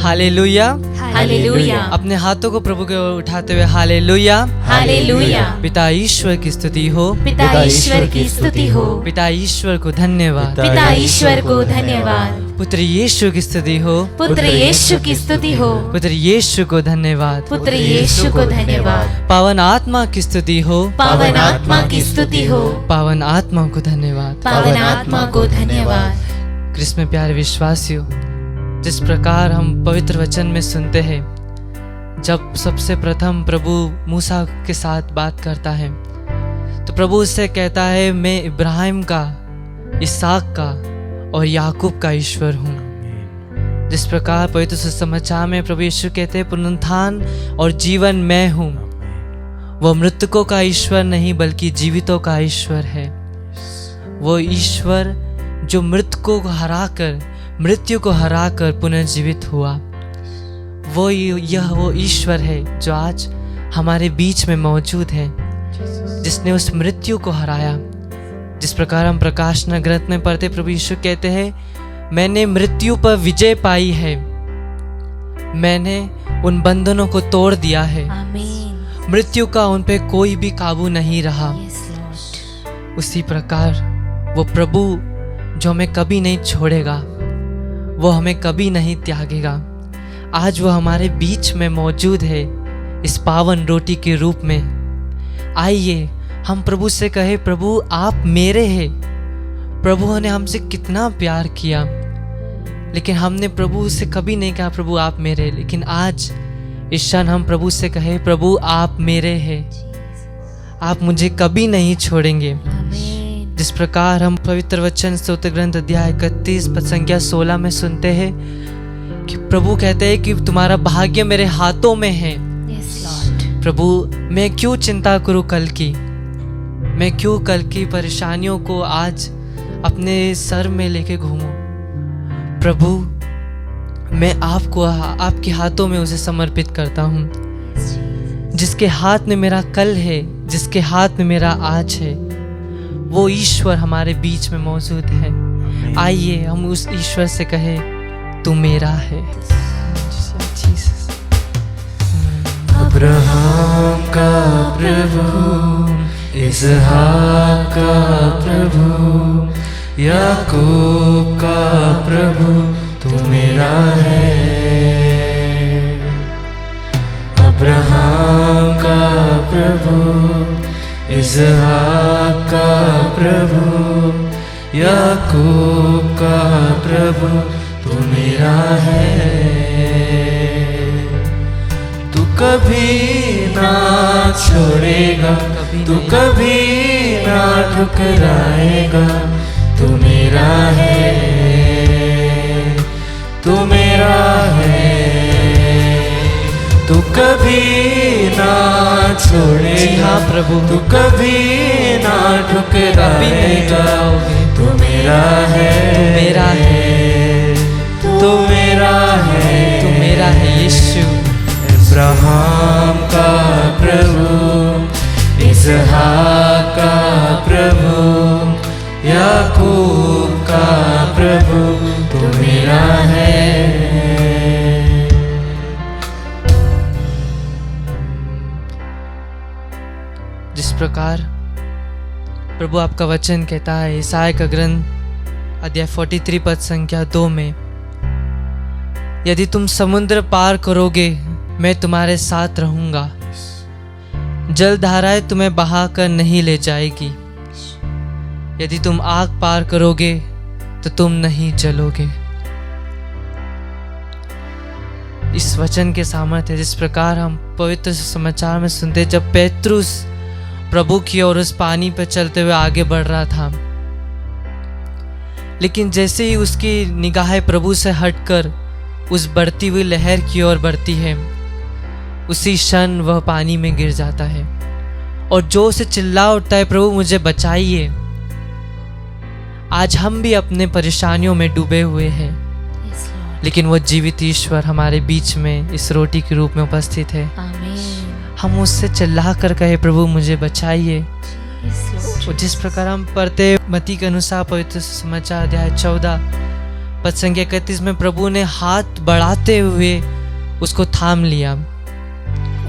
Hallelujah, hallelujah, अपने हाथों को प्रभु की ओर उठाते हुए हालेलुया। हालेलुया। पिता ईश्वर की स्तुति हो, पिता ईश्वर की स्तुति हो, पिता ईश्वर को धन्यवाद, पिता ईश्वर को धन्यवाद। पुत्र यीशु की स्तुति हो, पुत्र यीशु की स्तुति हो, पुत्र यीशु को धन्यवाद, पुत्र यीशु को धन्यवाद। पावन आत्मा की स्तुति हो, पावन आत्मा की स्तुति हो, पावन आत्मा को धन्यवाद। पावन आत्मा को धन्यवाद। क्रिस्त में प्यारे विश्वासियों, जिस प्रकार हम पवित्र वचन में सुनते हैं, जब सबसे प्रथम प्रभु मूसा के साथ बात करता है तो प्रभु उससे कहता है, मैं इब्राहिम का, इसहाक का और याकूब का ईश्वर हूँ। जिस प्रकार पवित्र सुसमाचार में प्रभु यीशु कहते हैं, पुनरुत्थान और जीवन मैं हूँ। वो मृतकों का ईश्वर नहीं बल्कि जीवितों का ईश्वर है। वो ईश्वर जो मृतकों को हराकर, मृत्यु को हराकर पुनर्जीवित हुआ, वो ईश्वर है जो आज हमारे बीच में मौजूद है, जिसने उस मृत्यु को हराया। जिस प्रकार हम प्रकाशना ग्रंथ में पढ़ते, प्रभु यीशु कहते हैं, मैंने मृत्यु पर विजय पाई है, मैंने उन बंधनों को तोड़ दिया है, आमीन। मृत्यु का उन पे कोई भी काबू नहीं रहा। Yes Lord. उसी प्रकार वो प्रभु जो हमें कभी नहीं छोड़ेगा, वो हमें कभी नहीं त्यागेगा, आज वो हमारे बीच में मौजूद है इस पावन रोटी के रूप में। आइए हम प्रभु से कहे, प्रभु आप मेरे हैं। प्रभु ने हमसे कितना प्यार किया, लेकिन हमने प्रभु से कभी नहीं कहा प्रभु आप मेरे। लेकिन आज इस क्षण हम प्रभु से कहे, प्रभु आप मेरे हैं, आप मुझे कभी नहीं छोड़ेंगे। आमीन। जिस प्रकार हम पवित्र वचन स्तोत्र ग्रंथ अध्याय 31 पद संख्या 16 में सुनते हैं कि प्रभु कहते हैं कि तुम्हारा भाग्य मेरे हाथों में है। Yes Lord. प्रभु मैं क्यों चिंता करूं कल की, मैं क्यों कल की परेशानियों को आज अपने सर में लेके घूमूं। प्रभु मैं आपको, आपके हाथों में उसे समर्पित करता हूँ। जिसके हाथ में मेरा कल है, जिसके हाथ में मेरा आज है, वो ईश्वर हमारे बीच में मौजूद है। आइए हम उस ईश्वर से कहें, तू मेरा है। अब्राहम का प्रभु, इसहाक का प्रभु, याकूब का प्रभु, तू मेरा है। अब्राहम का प्रभु, इसहाक का प्रभु, याकूब का प्रभु, तू मेरा है। तू कभी ना छोड़ेगा, तू कभी ना ठुकराएगा, तू मेरा है, तू मेरा है। तू कभी ना छोड़ेगा प्रभु, तू कभी ना ठुकराएगा, तू मेरा है, मेरा है, तू मेरा है, तू मेरा है यीशु। अब्राहम का प्रभु, इसहाक का प्रभु, याकूब का प्रभु, तू मेरा है। जिस प्रकार प्रभु आपका वचन कहता है ईसाया का ग्रंथ अध्याय 43 पद संख्या 2 में, यदि तुम समुद्र पार करोगे मैं तुम्हारे साथ रहूंगा, जलधाराएं तुम्हें बहाकर नहीं ले जाएगी, यदि तुम आग पार करोगे तो तुम नहीं जलोगे। इस वचन के सामर्थ्य, जिस प्रकार हम पवित्र समाचार में सुनते, जब पेत्रुस प्रभु की ओर उस पानी पर चलते हुए आगे बढ़ रहा था, लेकिन जैसे ही उसकी निगाहें प्रभु से हटकर उस बढ़ती हुई लहर की ओर बढ़ती है, उसी क्षण वह पानी में गिर जाता है और जोर से चिल्ला उठता है, प्रभु मुझे बचाइए। आज हम भी अपने परेशानियों में डूबे हुए हैं, यस लॉर्ड। लेकिन वह जीवित ईश्वर हमारे बीच में इस रोटी के रूप में उपस्थित है। आमीन। हम उससे चिल्ला कर कहे, प्रभु मुझे बचाइए। Yes Lord. और जिस प्रकार हम पढ़ते मत्ती के अनुसार पवित्र समाचार अध्याय 14 पद संख्या 31 में प्रभु ने हाथ बढ़ाते हुए उसको थाम लिया,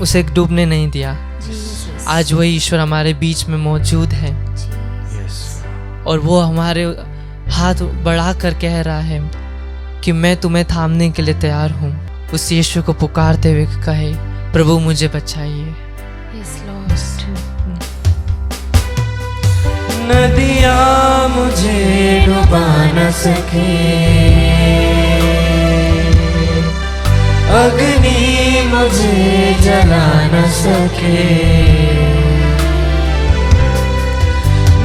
उसे डूबने नहीं दिया। Jesus. आज वही ईश्वर हमारे बीच में मौजूद है और वो हमारे हाथ बढ़ा कर कह रहा है कि मैं तुम्हें थामने के लिए तैयार हूँ। उस यीशु को पुकारते हुए कहे, प्रभु मुझे बचाइए। Yes, Lord. नदियाँ मुझे डुबा न सके, अग्नि मुझे जला न सके,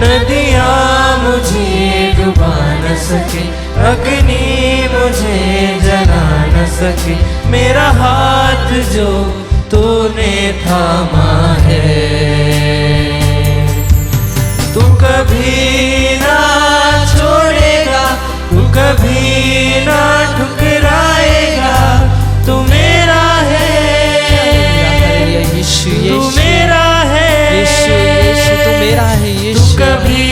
नदियाँ मुझे डुबा न सके, अग्नि मुझे जला न सके। मेरा हाथ जो तूने थामा है, तू कभी ना छोड़ेगा, तू कभी ना ठुकराएगा। तू मेरा है, यीशु तू यीशु मेरा है, यीशु यीशु तू मेरा है तू यीशु। कभी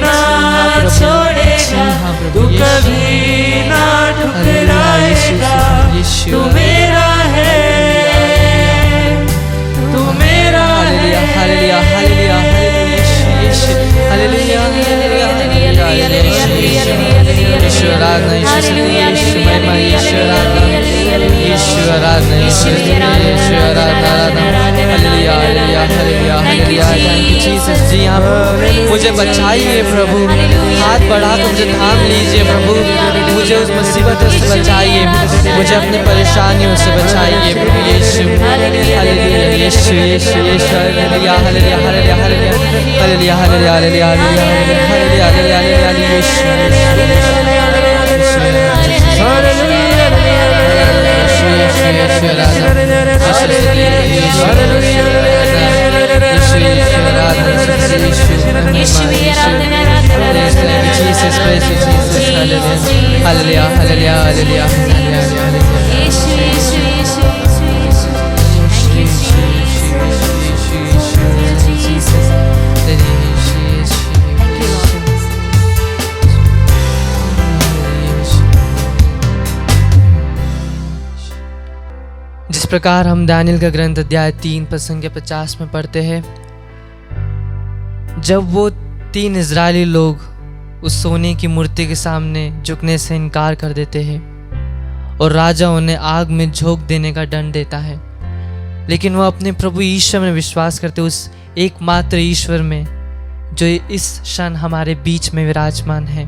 ना हाँ प्रभु, छोड़ेगा, हाँ प्रभु, तू यीशु। कभी ना हालेलुया, यीशु, ठुकराएगा। यीशु। तू मेरा है, तू मेरा हालेलुया है। हालेलुया हालेलुया हालेलुया यीशु यीशु हालेलुया हालेलुया यीशु आराधना यीशु स्तुति यीशु महिमा यीशु आराधना यीशु आराधना यीशु यीशु आराधना हालेलुया हालेलुया हालेलुया हालेलुया। Thank you Jesus. जी हाँ मुझे बचाइए प्रभु, हाथ बढ़ाकर मुझे थाम लीजिए प्रभु, मुझे उस मुसीबतों से बचाइए, मुझे अपनी परेशानियों से बचाइए प्रभु यीशु। हालेलुया यीशु यीशु यीशु हालेलुया हालेलुया हालेलुया हालेलुया हालेलुया हालेलुया हालेलुया हालेलुया हालेलुया हालेलुया यीशु Jesus, praise you, Jesus, hallelujah, hallelujah, hallelujah, hallelujah, hallelujah, Yeshu, Yeshu, Yeshu, Yeshu, Yeshu. Thank you, Jesus. Thank you, Jesus. Thank you, Lord. जिस प्रकार हम दानियल का ग्रंथ अध्याय 3 पद संख्या 50 में पढ़ते हैं, जब वो 3 इजरायली लोग उस सोने की मूर्ति के सामने झुकने से इनकार कर देते हैं और राजा उन्हें आग में झोंक देने का दंड देता है, लेकिन वो अपने प्रभु ईश्वर में विश्वास करते, उस एकमात्र ईश्वर में जो इस क्षण हमारे बीच में विराजमान है।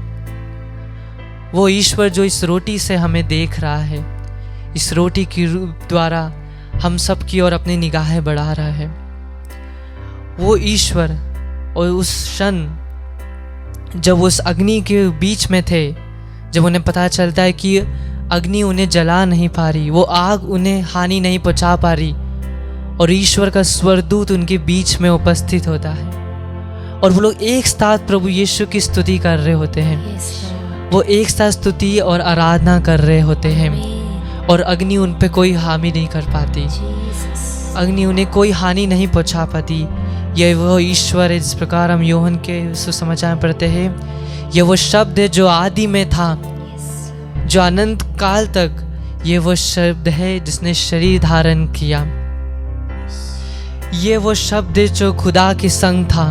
वो ईश्वर जो इस रोटी से हमें देख रहा है, इस रोटी की द्वारा हम सब की ओर अपनी निगाहें बढ़ा रहा है। वो ईश्वर और उस क्षण जब उस अग्नि के बीच में थे, जब उन्हें पता चलता है कि अग्नि उन्हें जला नहीं पा रही, वो आग उन्हें हानि नहीं पहुंचा पा रही, और ईश्वर का स्वरदूत उनके बीच में उपस्थित होता है और वो लोग एक साथ प्रभु यीशु की स्तुति कर रहे होते हैं। Yes, Lord. वो एक साथ स्तुति और आराधना कर रहे होते हैं Amen. और अग्नि उन पे कोई हानि नहीं कर पाती, Jesus. अग्नि उन्हें कोई हानि नहीं पहुंचा पाती। यह वो ईश्वर है जिस प्रकार हम यूहन्ना के सुसमाचार में पढ़ते हैं, यह वो शब्द है जो आदि में था, Yes. जो अनंत काल तक ये वो शब्द है जिसने शरीर धारण किया। ये वो शब्द है जो खुदा के संग था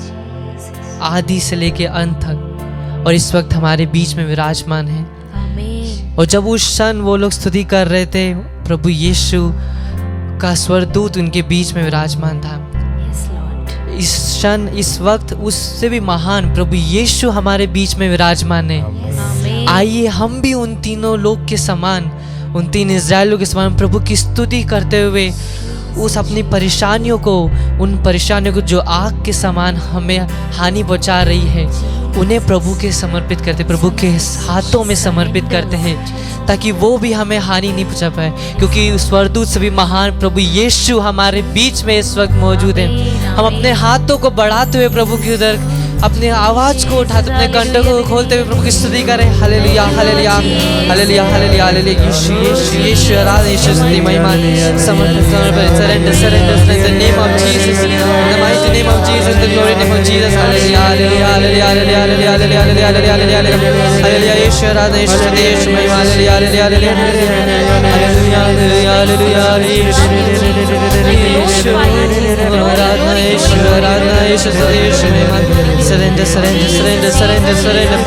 Jesus. आदि से लेके अंत तक और इस वक्त हमारे बीच में विराजमान है। Amen. और जब उस क्षण वो लोग स्तुति कर रहे थे, प्रभु यीशु का स्वरदूत उनके बीच में विराजमान था। Yes, Lord. इस क्षण इस वक्त उससे भी महान प्रभु यीशु हमारे बीच में विराजमान है। Amen. आइए हम भी उन तीनों लोग के समान, उन 3 इजरायलियों के समान प्रभु की स्तुति करते हुए उस अपनी परेशानियों को, उन परेशानियों को जो आग के समान हमें हानि पहुंचा रही है, उन्हें प्रभु के समर्पित करते, प्रभु के हाथों में समर्पित करते हैं, ताकि वो भी हमें हानि नहीं पहुंचा पाए, क्योंकि उस स्वरदूत से भी महान प्रभु यीशु हमारे बीच में इस वक्त मौजूद है। हम अपने हाथों को बढ़ाते हुए प्रभु की उधर अपनी आवाज को उठाते, अपने कंठ को खोलते हुए प्रभु की स्तुति करें। हालेलुया हालेलुया हालेलुया हालेलुया हालेलुया। यीशु यीशु यीशु आराधना, यीशु स्तुति महिमा समर्पित surrender surrender in the name of Jesus, in the mighty name of Jesus, the glory name of Jesus. हालेलुया हालेलुया हालेलुया हालेलुया हालेलुया हालेलुया हालेलुया हालेलुया हालेलुया। यीशु आराधना, यीशु स्तुति, यीशु महिमा। हालेलुया हालेलुया हालेलुया हालेलुया हालेलुया हालेलुया। यीशु आराधना, यीशु आराधना, यीशु स्तुति, यीशु महिमा। Surrender, surrender, surrender, surrender, surrender,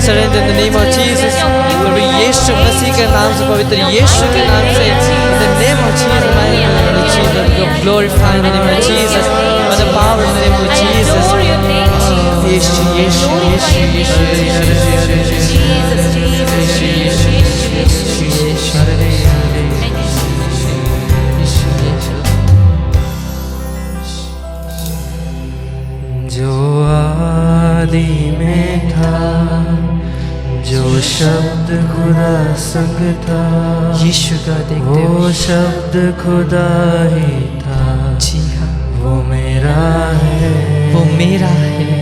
surrender in the name of Jesus. प्रभु यीशु मसीह के नाम से, पवित्र यीशु के नाम से, in the name of Jesus, my Lord Jesus, glorify in the name of Jesus, by the power in the name of Jesus. यीशु यीशु यीशु यीशु जो आदि में था, जो शब्द खुदा संग था, यीशु का देखते वो हुए शब्द खुदा ही था। जी हाँ, वो मेरा है, वो मेरा है।